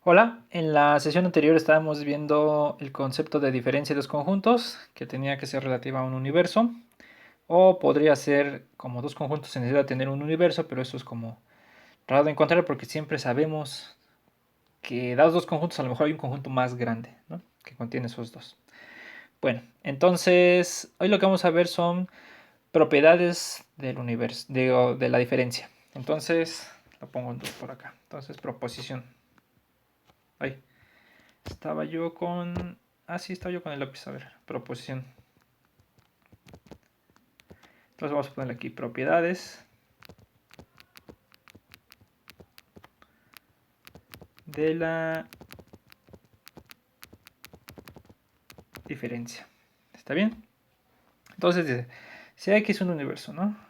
Hola, en la sesión anterior estábamos viendo el concepto de diferencia de los conjuntos, que tenía que ser relativa a un universo, o podría ser como dos conjuntos se necesita tener un universo, pero eso es como raro de encontrar porque siempre sabemos que dados dos conjuntos a lo mejor hay un conjunto más grande, ¿no? Que contiene esos dos. Bueno, entonces hoy lo que vamos a ver son propiedades del universo, de la diferencia. Entonces lo pongo en dos por acá. Entonces proposición. Ahí. Estaba yo con... Ah, sí, estaba yo con el lápiz. A ver, proposición. Entonces vamos a ponerle aquí propiedades de la diferencia. ¿Está bien? Entonces dice, si X es un universo, ¿no?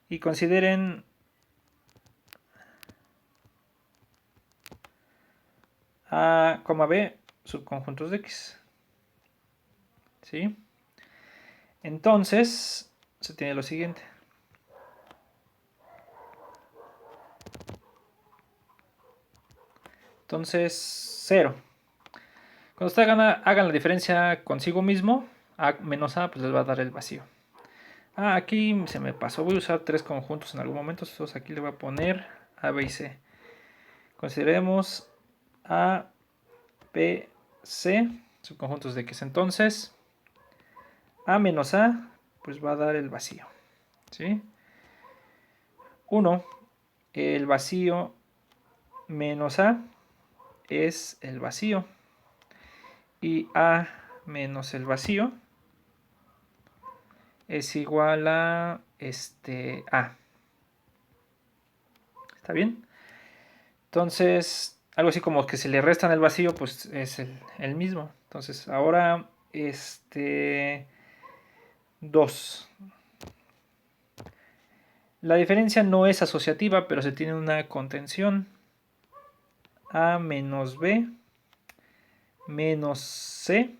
Y consideren A, B subconjuntos de X. ¿Sí? Entonces, se tiene lo siguiente. Entonces, 0. Cuando ustedes hagan la diferencia consigo mismo, A menos A, pues les va a dar el vacío. Ah, aquí se me pasó. Voy a usar tres conjuntos en algún momento. Entonces aquí le voy a poner A, B y C. Consideremos A, B, C, subconjuntos de X. Entonces, A menos A, pues va a dar el vacío. ¿Sí? 1, el vacío menos A es el vacío. Y A menos el vacío es igual a A. ¿Está bien? Entonces, algo así como que si le restan el vacío, pues es el mismo. Entonces, ahora, 2. La diferencia no es asociativa, pero se tiene una contención. A menos B menos C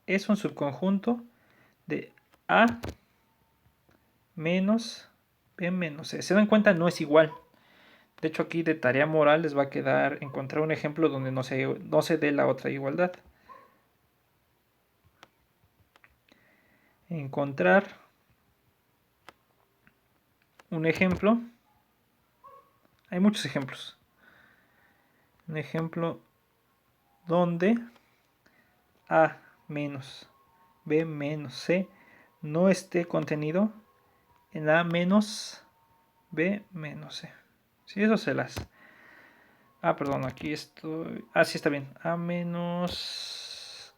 es un subconjunto de A menos B menos C. Se dan cuenta, no es igual. De hecho, aquí de tarea moral les va a quedar encontrar un ejemplo donde no se dé la otra igualdad. Encontrar un ejemplo. Hay muchos ejemplos. Un ejemplo donde A menos B menos C no esté contenido en A menos B menos C. Si eso se las... Ah, perdón, aquí estoy... Ah, sí está bien. A menos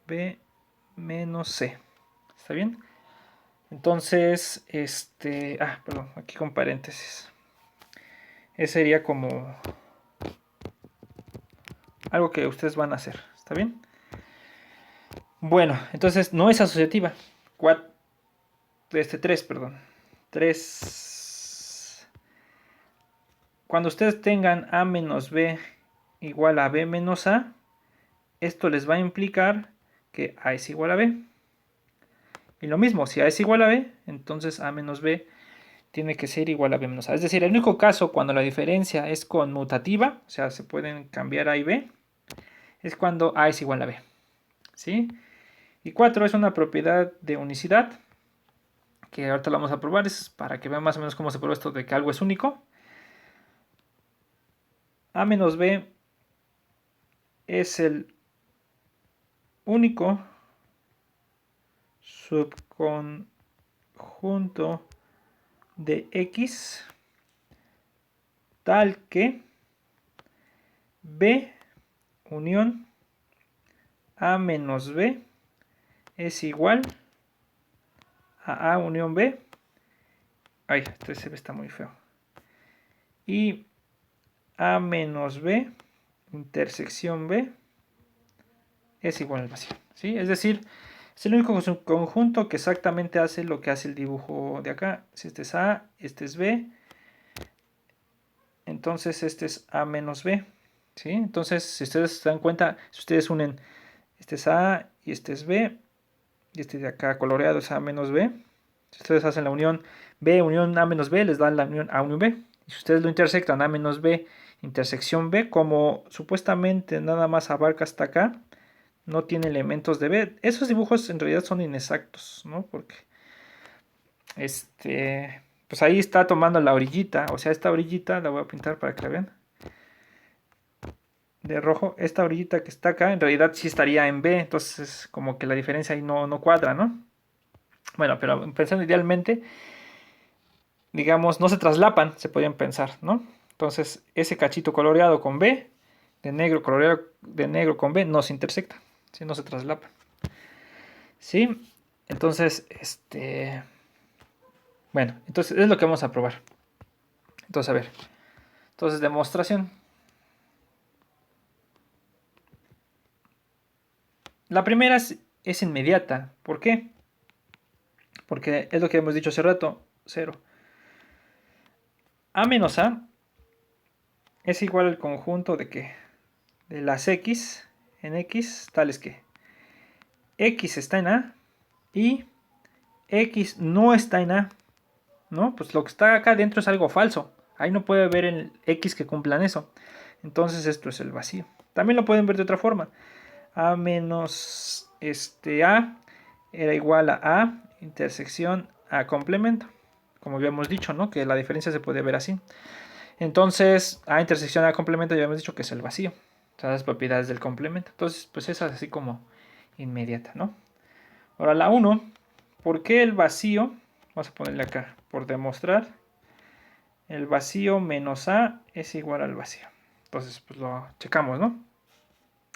B menos C. ¿Está bien? Entonces, perdón, aquí con paréntesis. Ese sería como algo que ustedes van a hacer. ¿Está bien? Bueno, entonces no es asociativa. 3, perdón. 3. Cuando ustedes tengan A menos B igual a B menos A, esto les va a implicar que A es igual a B. Y lo mismo, si A es igual a B, entonces A menos B tiene que ser igual a B menos A. Es decir, el único caso cuando la diferencia es conmutativa, o sea, se pueden cambiar A y B, es cuando A es igual a B. ¿Sí? Y 4 es una propiedad de unicidad, que ahorita lo vamos a probar, es para que vean más o menos cómo se prueba esto de que algo es único. A menos B es el único subconjunto de X tal que B unión A menos B es igual a A unión B. Ay, este se ve está muy feo. Y A menos B intersección B es igual al vacío. ¿Sí? Es decir, es el único subconjunto que exactamente hace lo que hace el dibujo de acá. Si este es A, este es B. Entonces este es A menos B. ¿Sí? Entonces, si ustedes se dan cuenta, si ustedes unen este es A y este es B, y este de acá coloreado es A menos B, si ustedes hacen la unión, B unión A menos B les da la unión A unión B. Y si ustedes lo intersectan A menos B intersección B, como supuestamente nada más abarca hasta acá, no tiene elementos de B. Esos dibujos en realidad son inexactos, ¿no? Porque pues ahí está tomando la orillita, o sea, esta orillita la voy a pintar para que la vean. De rojo, esta orillita que está acá, en realidad sí estaría en B, entonces como que la diferencia ahí no cuadra, ¿no? Bueno, pero pensando idealmente, digamos, no se traslapan, se podrían pensar, ¿no? Entonces, ese cachito coloreado con B, de negro coloreado de negro con B, no se intersecta, ¿sí? No se traslapan. ¿Sí? Entonces, bueno, entonces es lo que vamos a probar. Entonces, a ver. Entonces, demostración. La primera es inmediata. ¿Por qué? Porque es lo que hemos dicho hace rato. 0. A menos A es igual al conjunto de ¿qué? De las X en X, tales que X está en A y X no está en A. ¿No? Pues lo que está acá adentro es algo falso. Ahí no puede haber el X que cumplan eso. Entonces esto es el vacío. También lo pueden ver de otra forma. A menos A era igual a intersección A complemento. Como habíamos dicho, ¿no? Que la diferencia se puede ver así. Entonces, A intersección A complemento ya habíamos dicho que es el vacío. O sea, las propiedades del complemento. Entonces, pues esa es así como inmediata, ¿no? Ahora la 1. ¿Por qué el vacío? Vamos a ponerle acá. Por demostrar. El vacío menos A es igual al vacío. Entonces, pues lo checamos, ¿no?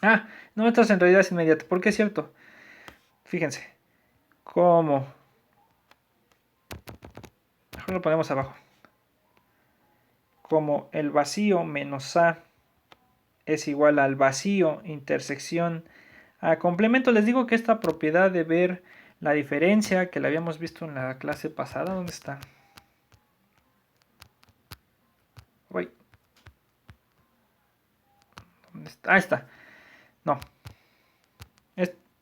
Ah, no, esto en realidad es inmediato. ¿Por qué es cierto? Fíjense. ¿Cómo? Mejor lo ponemos abajo. Como el vacío menos A es igual al vacío intersección A complemento. Les digo que esta propiedad de ver la diferencia que la habíamos visto en la clase pasada. ¿Dónde está? Uy. ¿Dónde está? Ahí está. No.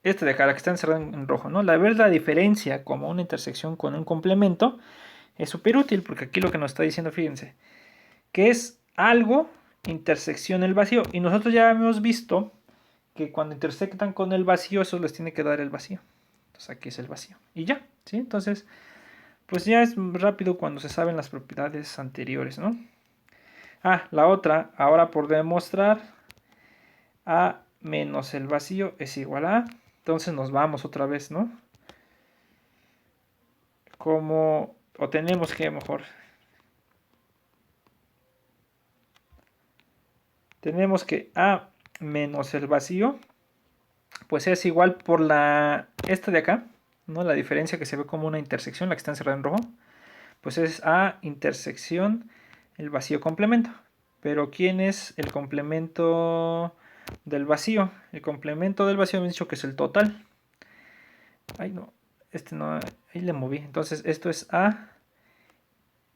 Este de acá, la que está encerrado en rojo, ¿no? La ver la diferencia como una intersección con un complemento es súper útil porque aquí lo que nos está diciendo, fíjense, que es algo intersección el vacío. Y nosotros ya hemos visto que cuando intersectan con el vacío, eso les tiene que dar el vacío. Entonces aquí es el vacío. Y ya, ¿sí? Entonces, pues ya es rápido cuando se saben las propiedades anteriores, ¿no? Ah, la otra, ahora por demostrar A menos el vacío es igual a... Entonces nos vamos otra vez, ¿no? Como... O tenemos que mejor... Tenemos que A menos el vacío, pues es igual por esta de acá, ¿no? La diferencia que se ve como una intersección, la que está encerrada en rojo, pues es A intersección el vacío complemento. Pero ¿quién es el complemento del vacío? El complemento del vacío me he dicho que es el total. Ay, no, no, ahí le moví. Entonces esto es A.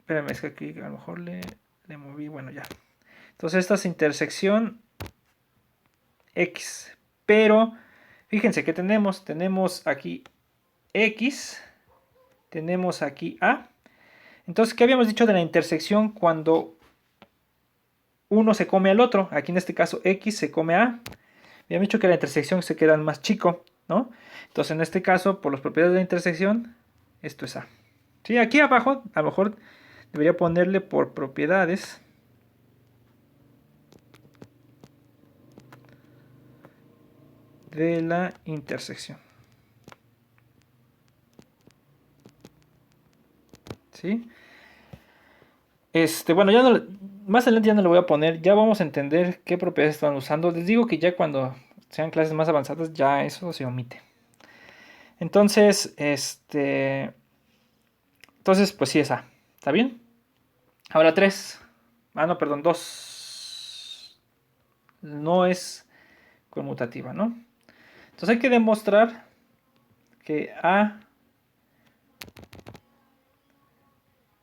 Espérame, es que aquí a lo mejor le moví, bueno ya. Entonces esta es intersección X. Pero fíjense que tenemos aquí X, tenemos aquí A. Entonces, ¿qué habíamos dicho de la intersección cuando uno se come al otro? Aquí en este caso X se come a A. Habíamos dicho que la intersección se queda más chico, ¿no? Entonces, en este caso, por las propiedades de la intersección, esto es A. Sí, aquí abajo, a lo mejor debería ponerle por propiedades de la intersección. ¿Sí? Bueno, ya no, más adelante ya no lo voy a poner, ya vamos a entender qué propiedades están usando. Les digo que ya cuando sean clases más avanzadas ya eso se omite. Entonces, entonces pues sí es A, ¿está bien? Ahora 3, no, perdón, 2, no es conmutativa, ¿no? Entonces hay que demostrar que A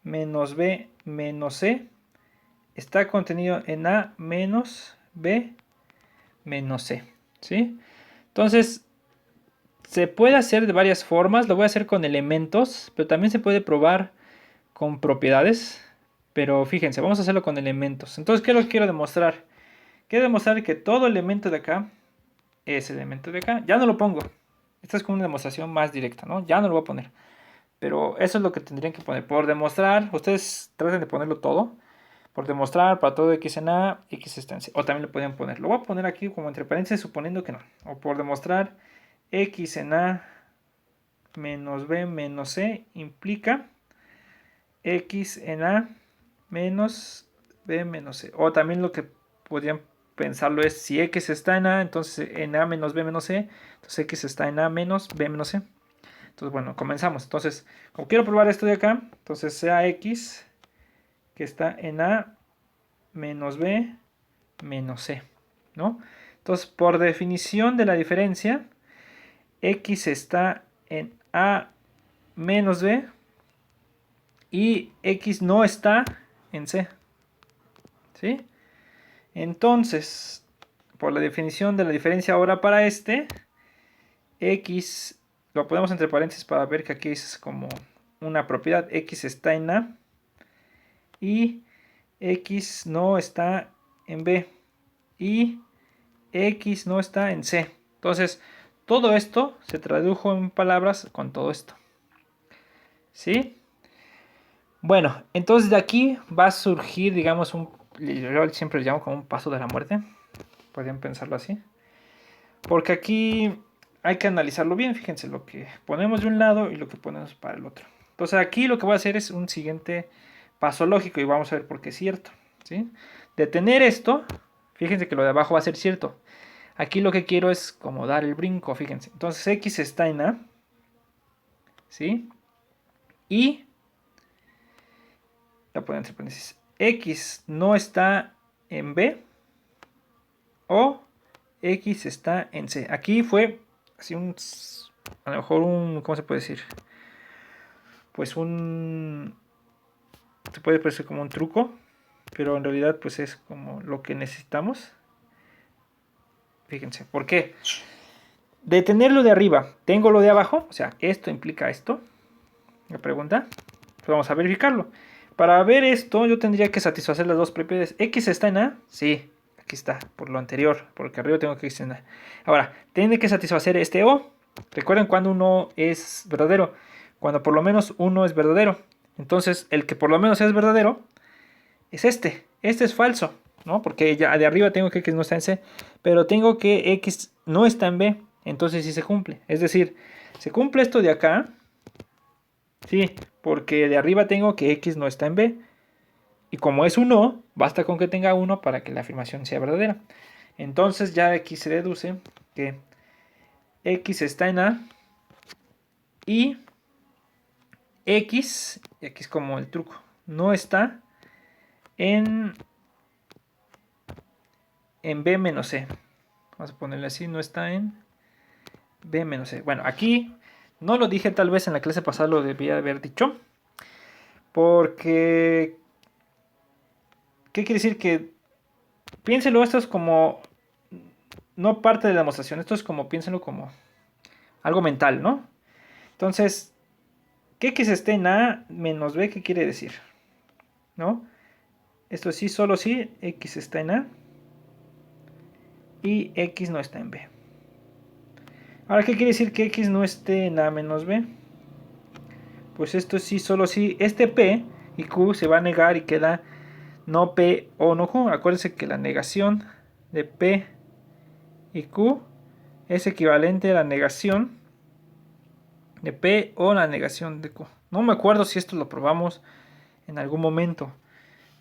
menos B menos C está contenido en A menos B menos C, ¿sí? Entonces, se puede hacer de varias formas, lo voy a hacer con elementos, pero también se puede probar con propiedades, pero fíjense, vamos a hacerlo con elementos. Entonces, ¿qué es lo que quiero demostrar? Quiero demostrar que todo elemento de acá es elemento de acá. Ya no lo pongo. Esta es como una demostración más directa, ¿no? Ya no lo voy a poner. Pero eso es lo que tendrían que poner. Por demostrar, ustedes traten de ponerlo todo. Por demostrar para todo x en a, x está en c. O también lo podrían poner. Lo voy a poner aquí como entre paréntesis suponiendo que no. O por demostrar x en a menos b menos c implica x en a menos b menos c. O también lo que podrían pensarlo es si x está en a, entonces en a menos b menos c. Entonces x está en a menos b menos c. Entonces bueno, comenzamos. Entonces, como quiero probar esto de acá, entonces sea x que está en a menos b menos c, ¿no? Entonces, por definición de la diferencia, x está en a menos b y x no está en c, ¿sí? Entonces, por la definición de la diferencia ahora para este, x lo ponemos entre paréntesis para ver que aquí es como una propiedad. X está en a y x no está en b y x no está en c. Entonces, todo esto se tradujo en palabras con todo esto, ¿sí? Bueno, entonces de aquí va a surgir, digamos, yo siempre le llamo como un paso de la muerte. Podrían pensarlo así. Porque aquí hay que analizarlo bien. Fíjense lo que ponemos de un lado y lo que ponemos para el otro. Entonces aquí lo que voy a hacer es un siguiente paso lógico y vamos a ver por qué es cierto, ¿sí? De tener esto, fíjense que lo de abajo va a ser cierto. Aquí lo que quiero es como dar el brinco, fíjense. Entonces x está en a, ¿sí? Y, la pongo entre paréntesis, x no está en b o x está en c. Aquí fue así a lo mejor ¿cómo se puede decir? Pues se puede parecer como un truco, pero en realidad pues es como lo que necesitamos. Fíjense, ¿por qué? De tener lo de arriba, tengo lo de abajo, o sea, esto implica esto. La pregunta, pues vamos a verificarlo. Para ver esto, yo tendría que satisfacer las dos propiedades. ¿X está en A? Sí, aquí está, por lo anterior, porque arriba tengo que X en A. Ahora, tiene que satisfacer este O. Recuerden cuando uno es verdadero, cuando por lo menos uno es verdadero. Entonces, el que por lo menos es verdadero es este. Este es falso, ¿no? Porque ya de arriba tengo que X no está en C, pero tengo que X no está en B. Entonces sí se cumple. Es decir, se cumple esto de acá. Sí, porque de arriba tengo que x no está en b. Y como es un no, basta con que tenga 1 para que la afirmación sea verdadera. Entonces ya aquí se deduce que x está en a y x, y aquí es como el truco, no está en b menos c. Vamos a ponerle así, no está en b menos c. Bueno, aquí no lo dije, tal vez en la clase pasada lo debía haber dicho. Porque ¿qué quiere decir? Que piénselo, esto es como no parte de la demostración, esto es como, piénsenlo como algo mental, ¿no? Entonces, que x esté en a menos b, ¿qué quiere decir? ¿No? Esto sí, solo si x está en a y x no está en b. Ahora, ¿qué quiere decir que x no esté en a menos b? Pues esto sí, solo si este p y q se va a negar y queda no p o no q. Acuérdense que la negación de p y q es equivalente a la negación de p o la negación de q. No me acuerdo si esto lo probamos en algún momento.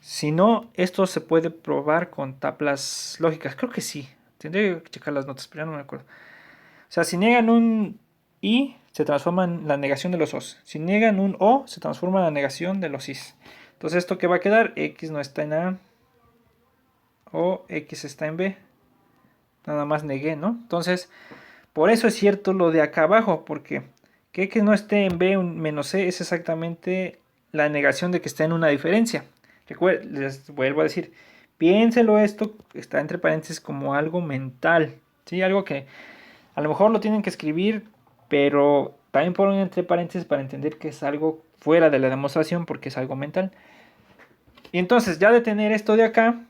Si no, esto se puede probar con tablas lógicas. Creo que sí. Tendré que checar las notas, pero ya no me acuerdo. O sea, si niegan un i, se transforma en la negación de los os. Si niegan un o, se transforma en la negación de los is. Entonces, ¿esto qué va a quedar? X no está en a o x está en b. Nada más negué, ¿no? Entonces, por eso es cierto lo de acá abajo, porque que x no esté en b menos c es exactamente la negación de que está en una diferencia. Les vuelvo a decir, piénselo esto, está entre paréntesis como algo mental, ¿sí? Algo que a lo mejor lo tienen que escribir, pero también ponen entre paréntesis para entender que es algo fuera de la demostración porque es algo mental. Y entonces ya de tener esto de acá,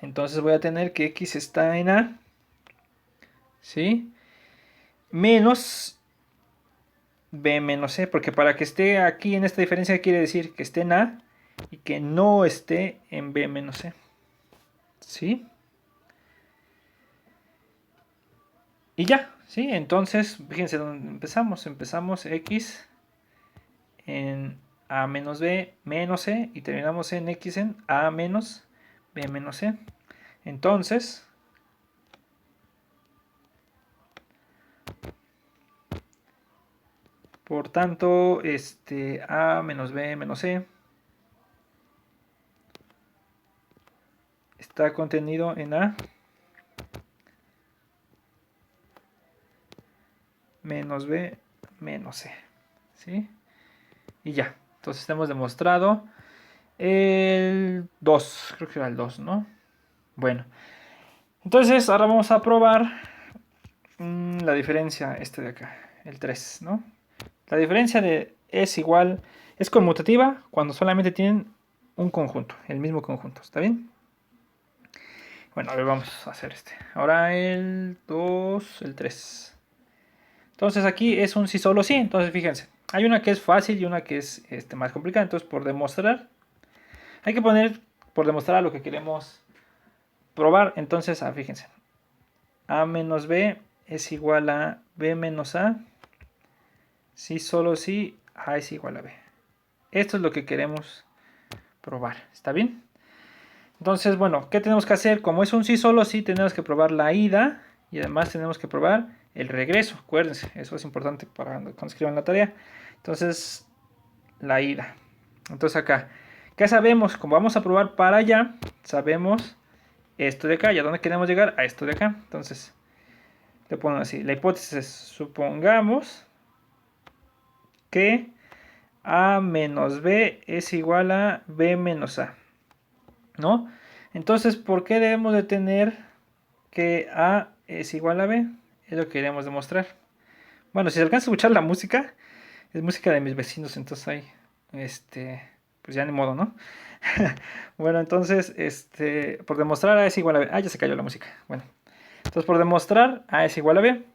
entonces voy a tener que x está en A, ¿sí? Menos B menos C, porque para que esté aquí en esta diferencia quiere decir que esté en A y que no esté en B menos C, ¿sí? Y ya, ¿sí? Entonces, fíjense dónde empezamos. Empezamos x en A menos B menos C y terminamos en x en A menos B menos C. Entonces, por tanto, A menos B menos C está contenido en A menos B menos C, ¿sí? Y ya, entonces hemos demostrado el 2, creo que era el 2, ¿no? Bueno, entonces ahora vamos a probar la diferencia de acá, el 3, ¿no? La diferencia es igual, es conmutativa cuando solamente tienen un conjunto, el mismo conjunto, ¿está bien? Bueno, a ver, vamos a hacer ahora el 2, el 3. Entonces aquí es un sí solo sí, entonces fíjense, hay una que es fácil y una que es más complicada, entonces por demostrar, hay que poner por demostrar lo que queremos probar, entonces fíjense, A menos B es igual a B menos A, si solo si A es igual a B. Esto es lo que queremos probar, ¿está bien? Entonces, bueno, ¿qué tenemos que hacer? Como es un sí solo sí, tenemos que probar la ida y además tenemos que probar el regreso. Acuérdense, eso es importante para cuando escriban la tarea. Entonces, la ida. Entonces acá, ¿qué sabemos? Como vamos a probar para allá, sabemos esto de acá. ¿Y a dónde queremos llegar? A esto de acá. Entonces, le pongo así. La hipótesis es, supongamos que A menos B es igual a B menos A, ¿no? Entonces, ¿por qué debemos de tener que A es igual a B? Es lo que queremos demostrar. Bueno, si se alcanza a escuchar la música, es música de mis vecinos, entonces ahí, pues ya ni modo, ¿no? Bueno, entonces, por demostrar A es igual a B. Ah, ya se cayó la música. Bueno, entonces por demostrar A es igual a B.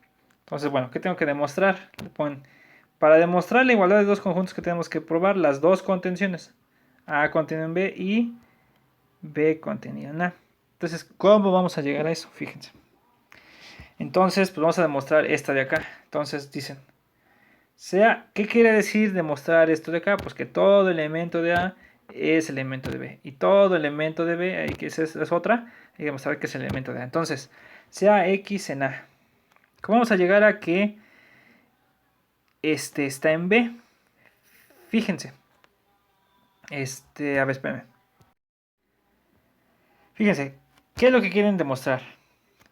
Entonces, bueno, ¿qué tengo que demostrar? Le ponen, para demostrar la igualdad de dos conjuntos que tenemos que probar las dos contenciones. A contenido en B y B contenido en A. Entonces, ¿cómo vamos a llegar a eso? Fíjense. Entonces, pues vamos a demostrar esta de acá. Entonces dicen, ¿qué quiere decir demostrar esto de acá? Pues que todo elemento de A es elemento de B. Y todo elemento de B, que es otra, hay que demostrar que es el elemento de A. Entonces, sea X en A. ¿Cómo vamos a llegar a que este está en B? Fíjense. A ver, espérenme. Fíjense, ¿qué es lo que quieren demostrar?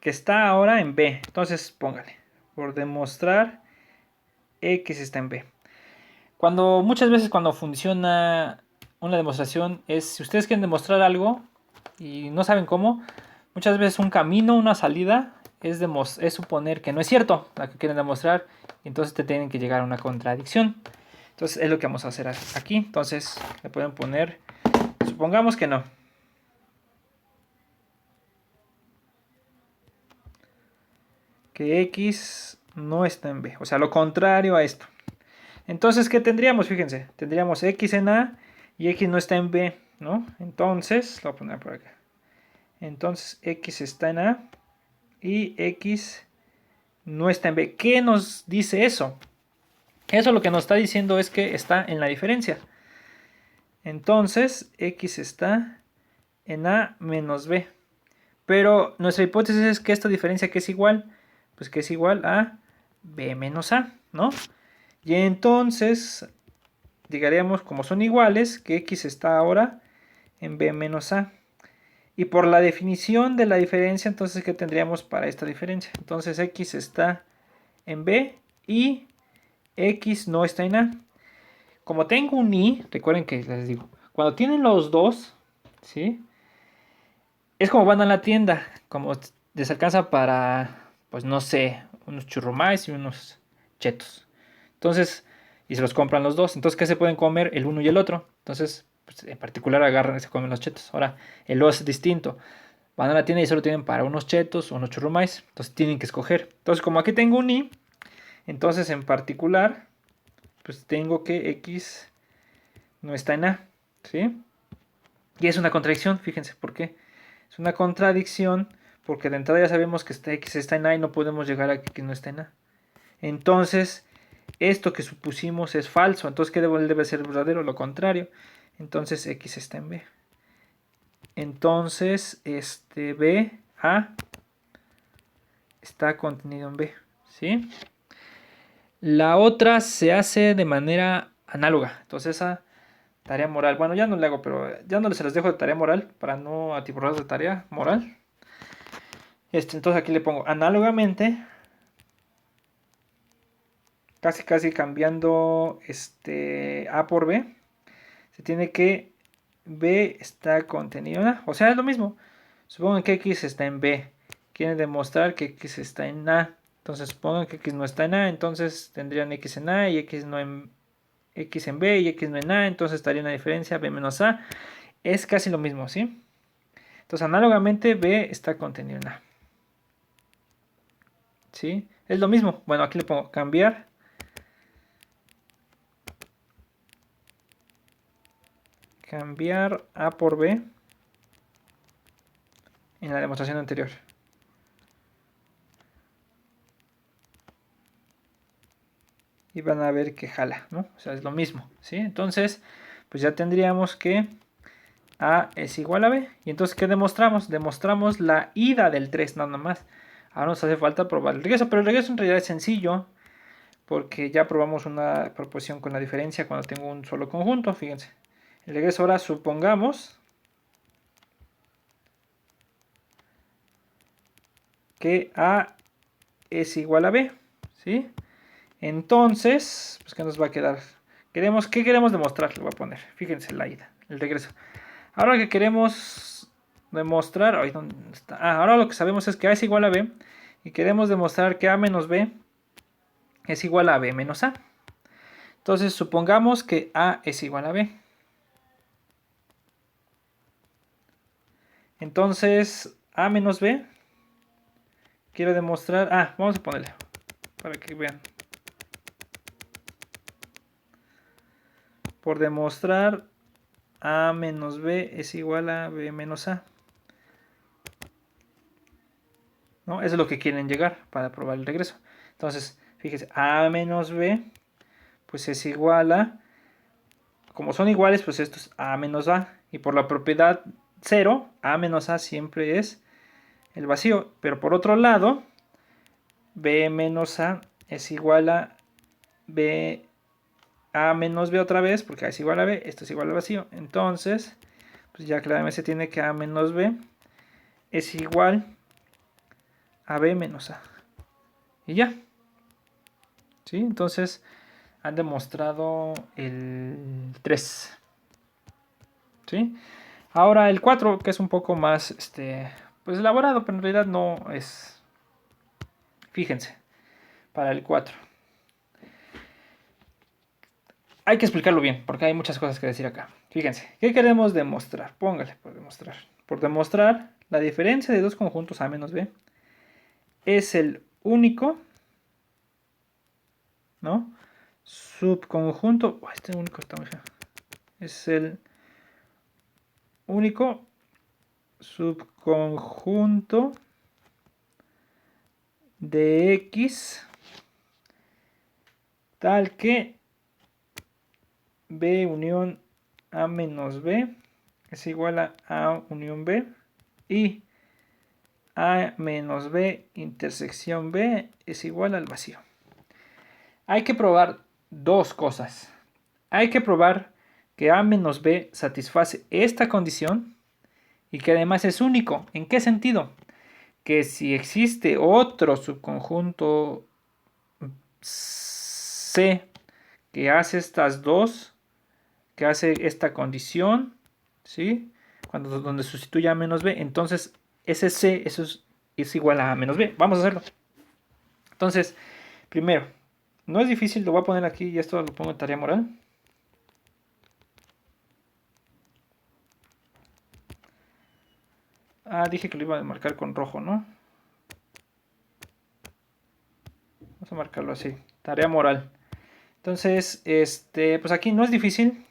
Que está ahora en B. Entonces, póngale. Por demostrar X está en B. Muchas veces cuando funciona una demostración es, si ustedes quieren demostrar algo y no saben cómo, muchas veces un camino, una salida, es suponer que no es cierto la que quieren demostrar, y entonces te tienen que llegar a una contradicción. Entonces es lo que vamos a hacer aquí. Entonces le pueden poner, supongamos que no. Que X no está en B, o sea, lo contrario a esto. Entonces, ¿qué tendríamos? Fíjense, tendríamos X en A y X no está en B, ¿no? Entonces, lo voy a poner por acá. Entonces, X está en A y X no está en B. ¿Qué nos dice eso? Eso lo que nos está diciendo es que está en la diferencia. Entonces, X está en A menos B. Pero nuestra hipótesis es que esta diferencia que es igual, pues que es igual a B menos A, ¿no? Y entonces llegaríamos, como son iguales, que X está ahora en B menos A. Y por la definición de la diferencia, entonces, ¿qué tendríamos para esta diferencia? Entonces, X está en B y X no está en A. Como tengo un I, recuerden que les digo, cuando tienen los dos, ¿sí? Es como van a la tienda, como les alcanza para, pues no sé, unos churrumais y unos chetos. Entonces, y se los compran los dos. Entonces, ¿qué se pueden comer? El uno y el otro. Entonces, pues, en particular agarran y se comen los chetos. Ahora, el O es distinto. Van a la tienda y solo tienen para unos chetos o unos churrumais. Entonces, tienen que escoger. Entonces, como aquí tengo un I, entonces en particular, pues tengo que X no está en A. ¿Sí? Y es una contradicción, fíjense por qué. Es una contradicción porque de entrada ya sabemos que X está en A y no podemos llegar a que X no está en A. Entonces, esto que supusimos es falso. Entonces, ¿qué debe ser verdadero? Lo contrario. Entonces, X está en B. Entonces, B, A, está contenido en B. ¿Sí? La otra se hace de manera análoga. Entonces, esa tarea moral. Bueno, ya no le hago, pero ya no se las dejo de tarea moral para no atiborrarlas de tarea moral. Entonces, aquí le pongo análogamente. Casi cambiando A por B. Se tiene que B está contenido en A. O sea, es lo mismo. Supongan que X está en B. Quieren demostrar que X está en A. Entonces supongan que X no está en A. Entonces tendrían X en A y X no en X en B y X no en A. Entonces estaría una diferencia B menos A. Es casi lo mismo, ¿sí? Entonces análogamente B está contenido en A. ¿Sí? Es lo mismo. Bueno, aquí le pongo cambiar. Cambiar A por B en la demostración anterior. Y van a ver que jala, ¿no? O sea, es lo mismo, ¿sí? Entonces, pues ya tendríamos que A es igual a B. Y entonces, ¿qué demostramos? Demostramos la ida del 3 nada más. Ahora nos hace falta probar el regreso, pero el regreso en realidad es sencillo, porque ya probamos una proposición con la diferencia cuando tengo un solo conjunto, fíjense. El regreso ahora supongamos que A es igual a B, ¿sí? Entonces, pues ¿qué nos va a quedar? ¿Qué queremos demostrar? Le voy a poner, fíjense la ida, el regreso. Ahora que queremos demostrar, ¿dónde está? Ahora lo que sabemos es que A es igual a B y queremos demostrar que A menos B es igual a B menos A. Entonces supongamos que A es igual a B. Entonces A menos B, quiero demostrar, vamos a ponerle para que vean. Por demostrar A menos B es igual a B menos A. ¿No? Eso es lo que quieren llegar para probar el regreso. Entonces, fíjense, A menos B, pues es igual a, como son iguales, pues esto es A menos A. Y por la propiedad 0, A menos A siempre es el vacío. Pero por otro lado, B menos A es igual a B, A menos B otra vez, porque A es igual a B, esto es igual al vacío. Entonces, pues ya claramente se tiene que A menos B es igual a B menos A. Y ya. ¿Sí? Entonces han demostrado el 3. ¿Sí? Ahora el 4, que es un poco más pues elaborado, pero en realidad no es. Fíjense, para el 4. Hay que explicarlo bien, porque hay muchas cosas que decir acá. Fíjense, ¿qué queremos demostrar? Póngale por demostrar. Por demostrar la diferencia de dos conjuntos A menos B es el único, ¿no? Subconjunto. Este único está muy feo. Es el único subconjunto de X tal que B unión A menos B es igual a A unión B y A menos B intersección B es igual al vacío. Hay que probar dos cosas. Hay que probar que A menos B satisface esta condición y que además es único. ¿En qué sentido? Que si existe otro subconjunto C que hace estas dos, que hace esta condición, ¿sí? Donde sustituye A menos B, entonces ese C eso es igual a A menos B. Vamos a hacerlo. Entonces, primero, no es difícil, lo voy a poner aquí y esto lo pongo en tarea moral. Dije que lo iba a marcar con rojo, ¿no? Vamos a marcarlo así, tarea moral. Entonces, pues aquí no es difícil.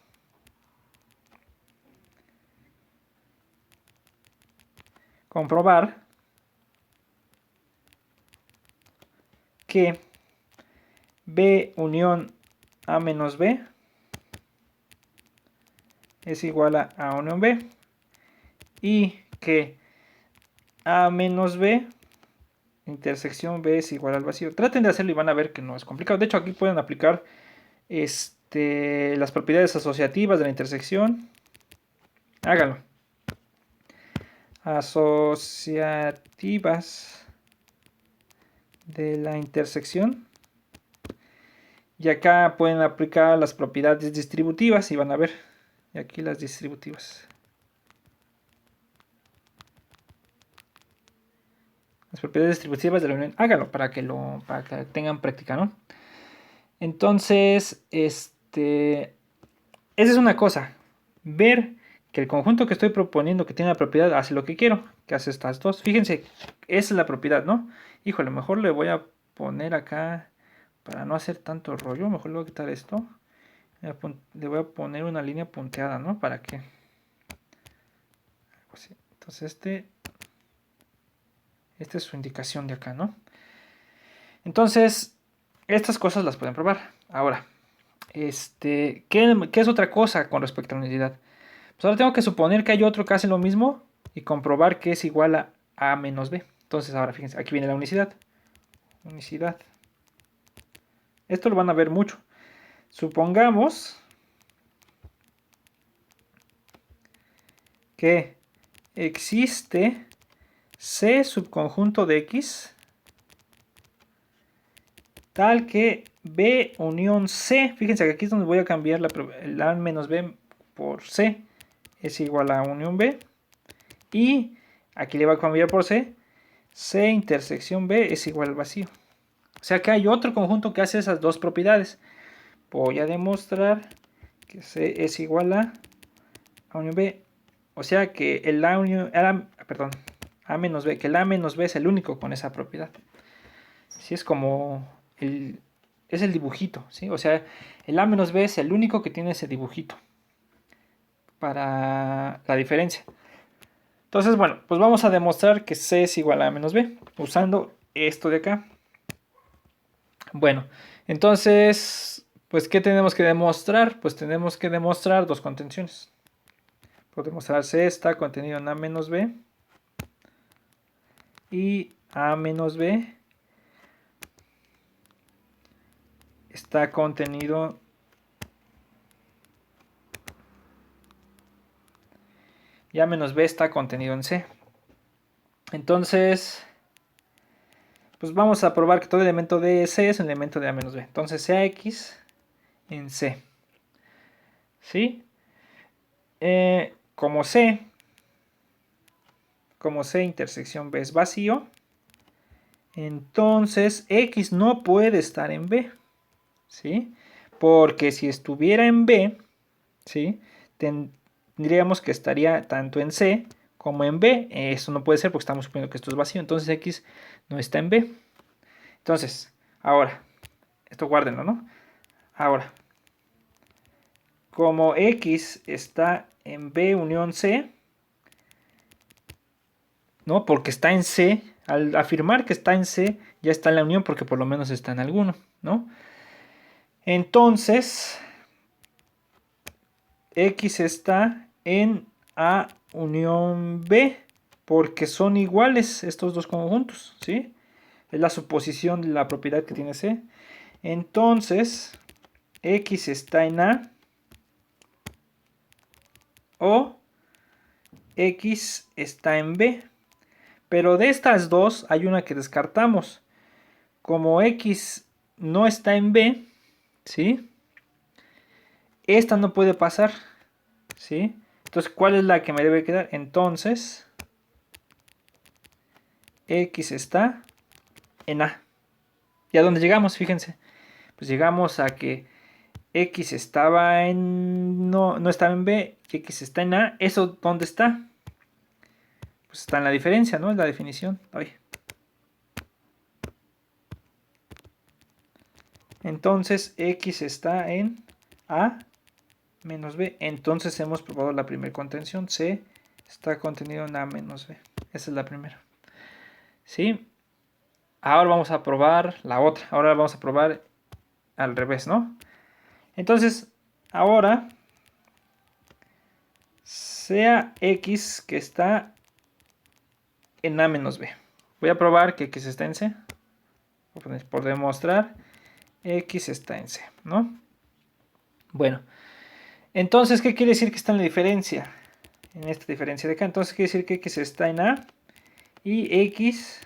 Comprobar que B unión A menos B es igual a A unión B y que A menos B intersección B es igual al vacío. Traten de hacerlo y van a ver que no es complicado. De hecho, aquí pueden aplicar las propiedades asociativas de la intersección. Háganlo. Asociativas de la intersección. Y acá pueden aplicar las propiedades distributivas y van a ver. Y aquí las distributivas. Las propiedades distributivas de la unión. Háganlo para que tengan práctica, ¿no? Entonces, esa es una cosa. Ver que el conjunto que estoy proponiendo que tiene la propiedad hace lo que quiero. Que hace estas dos. Fíjense, esa es la propiedad, ¿no? Híjole, mejor le voy a poner acá, para no hacer tanto rollo, mejor le voy a quitar esto. Le voy a poner una línea punteada, ¿no? Para que... Entonces esta es su indicación de acá, ¿no? Entonces, estas cosas las pueden probar. Ahora, ¿qué es otra cosa con respecto a la unicidad? Pues ahora tengo que suponer que hay otro que hace lo mismo y comprobar que es igual a A menos B. Entonces, ahora fíjense, aquí viene la unicidad. Unicidad. Esto lo van a ver mucho. Supongamos que existe C subconjunto de X tal que B unión C, fíjense que aquí es donde voy a cambiar el A menos B por C, es igual a unión B, y aquí le voy a cambiar por C, C intersección B es igual al vacío. O sea que hay otro conjunto que hace esas dos propiedades. Voy a demostrar que C es igual a unión B, o sea que el A menos B, que el A menos B es el único con esa propiedad. Si es como es el dibujito, ¿sí? O sea, el A menos B es el único que tiene ese dibujito para la diferencia. Entonces, bueno, pues vamos a demostrar que C es igual a A menos B usando esto de acá. Bueno, entonces, pues, ¿qué tenemos que demostrar? Pues tenemos que demostrar dos contenciones. Podemos demostrar C está contenido en A menos B y A menos B está contenido y A menos B está contenido en C. Entonces, pues vamos a probar que todo elemento de C es un elemento de A menos B. Entonces, CX en C. ¿Sí? Como C intersección B es vacío, entonces X no puede estar en B. ¿Sí? Porque si estuviera en B, ¿sí? Tendríamos que estaría tanto en C como en B. Eso no puede ser porque estamos suponiendo que esto es vacío. Entonces X no está en B. Entonces, ahora, esto guárdenlo, ¿no? Ahora, como X está en B unión C, ¿no? Porque está en C, al afirmar que está en C, ya está en la unión porque por lo menos está en alguno, ¿no? Entonces, X está en A unión B, porque son iguales estos dos conjuntos, ¿sí? Es la suposición de la propiedad que tiene C. Entonces, X está en A o X está en B. Pero de estas dos hay una que descartamos. Como X no está en B, ¿sí? Esta no puede pasar, ¿sí? Entonces, ¿cuál es la que me debe quedar? Entonces, X está en A. ¿Y a dónde llegamos? Fíjense. pues llegamos a que X estaba en... no estaba en B, y X está en A. ¿Eso dónde está? Pues está en la diferencia, ¿no? Es la definición. Ay. Entonces X está en A menos B. Entonces hemos probado la primera contención. C está contenido en A menos B. Esa es la primera. ¿Sí? Ahora vamos a probar la otra. Ahora vamos a probar al revés, ¿no? Entonces, ahora sea X que está en A menos B. Voy a probar que X está en C. Por demostrar, X está en C, ¿no? Bueno, entonces, ¿qué quiere decir que está en la diferencia? En esta diferencia de acá. Entonces, quiere decir que X está en A y X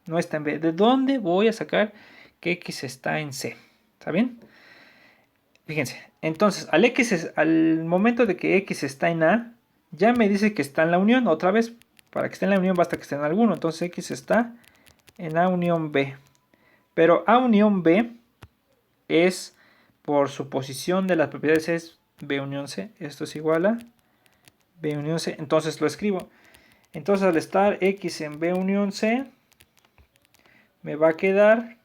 no está en B. ¿De dónde voy a sacar que X está en C? ¿Está bien? Fíjense, entonces al momento de que X está en A, ya me dice que está en la unión. Otra vez, para que esté en la unión basta que esté en alguno. Entonces X está en A unión B. Pero A unión B es, por su posición de las propiedades, es B unión C. Esto es igual a B unión C. Entonces lo escribo. Entonces al estar X en B unión C, me va a quedar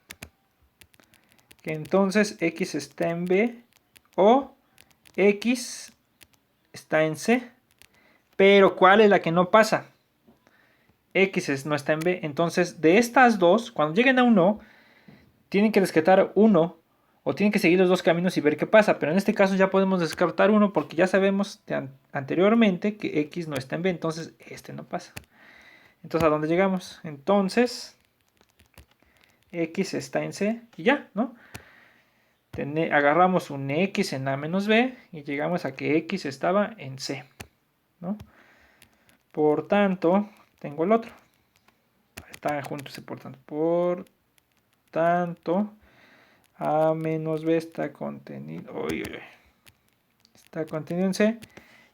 que entonces X está en B o X está en C. Pero ¿cuál es la que no pasa? X no está en B. Entonces, de estas dos, cuando lleguen a 1, tienen que descartar uno o tienen que seguir los dos caminos y ver qué pasa. Pero en este caso ya podemos descartar uno porque ya sabemos anteriormente que X no está en B. Entonces, este no pasa. Entonces, ¿a dónde llegamos? Entonces, X está en C y ya, ¿no? Agarramos un X en A menos B y llegamos a que X estaba en C, ¿no? Por tanto, tengo el otro. Están juntos, por tanto. Por tanto, A menos B está contenido. Está contenido en C.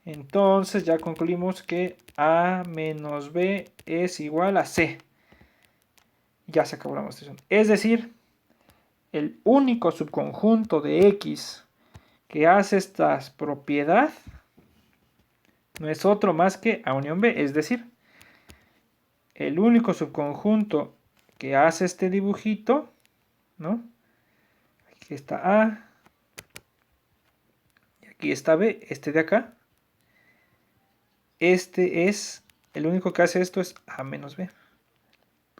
Entonces ya concluimos que A menos B es igual a C. Ya se acabó la demostración. Es decir, el único subconjunto de X que hace esta propiedad no es otro más que A unión B. Es decir, el único subconjunto que hace este dibujito, ¿no? Aquí está A. Y aquí está B, este de acá. Este es, el único que hace esto es A menos B.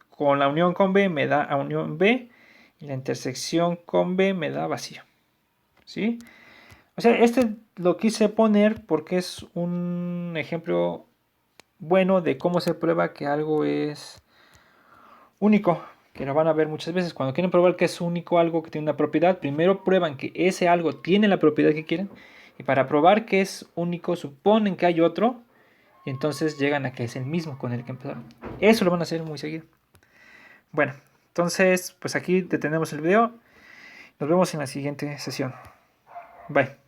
Con la unión con B me da A unión B. Y la intersección con B me da vacío. ¿Sí? O sea, este lo quise poner porque es un ejemplo bueno de cómo se prueba que algo es único, que lo van a ver muchas veces. Cuando quieren probar que es único algo que tiene una propiedad, primero prueban que ese algo tiene la propiedad que quieren, y para probar que es único suponen que hay otro, y entonces llegan a que es el mismo con el que empezaron. Eso lo van a hacer muy seguido. Bueno, entonces pues aquí detenemos el video. Nos vemos en la siguiente sesión. Bye.